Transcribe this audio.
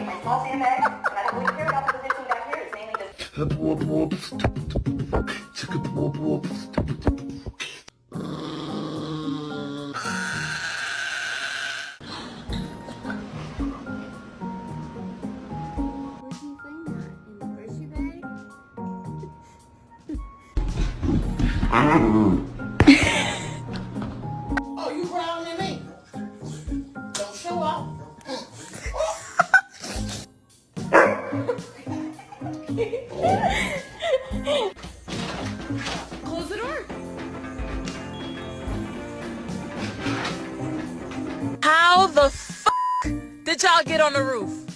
take my small sandbag, and I don't really care about the position back here. It's mainly just... Oh, you growling at me? Don't show up. Close the door. How the f*** did y'all get on the roof?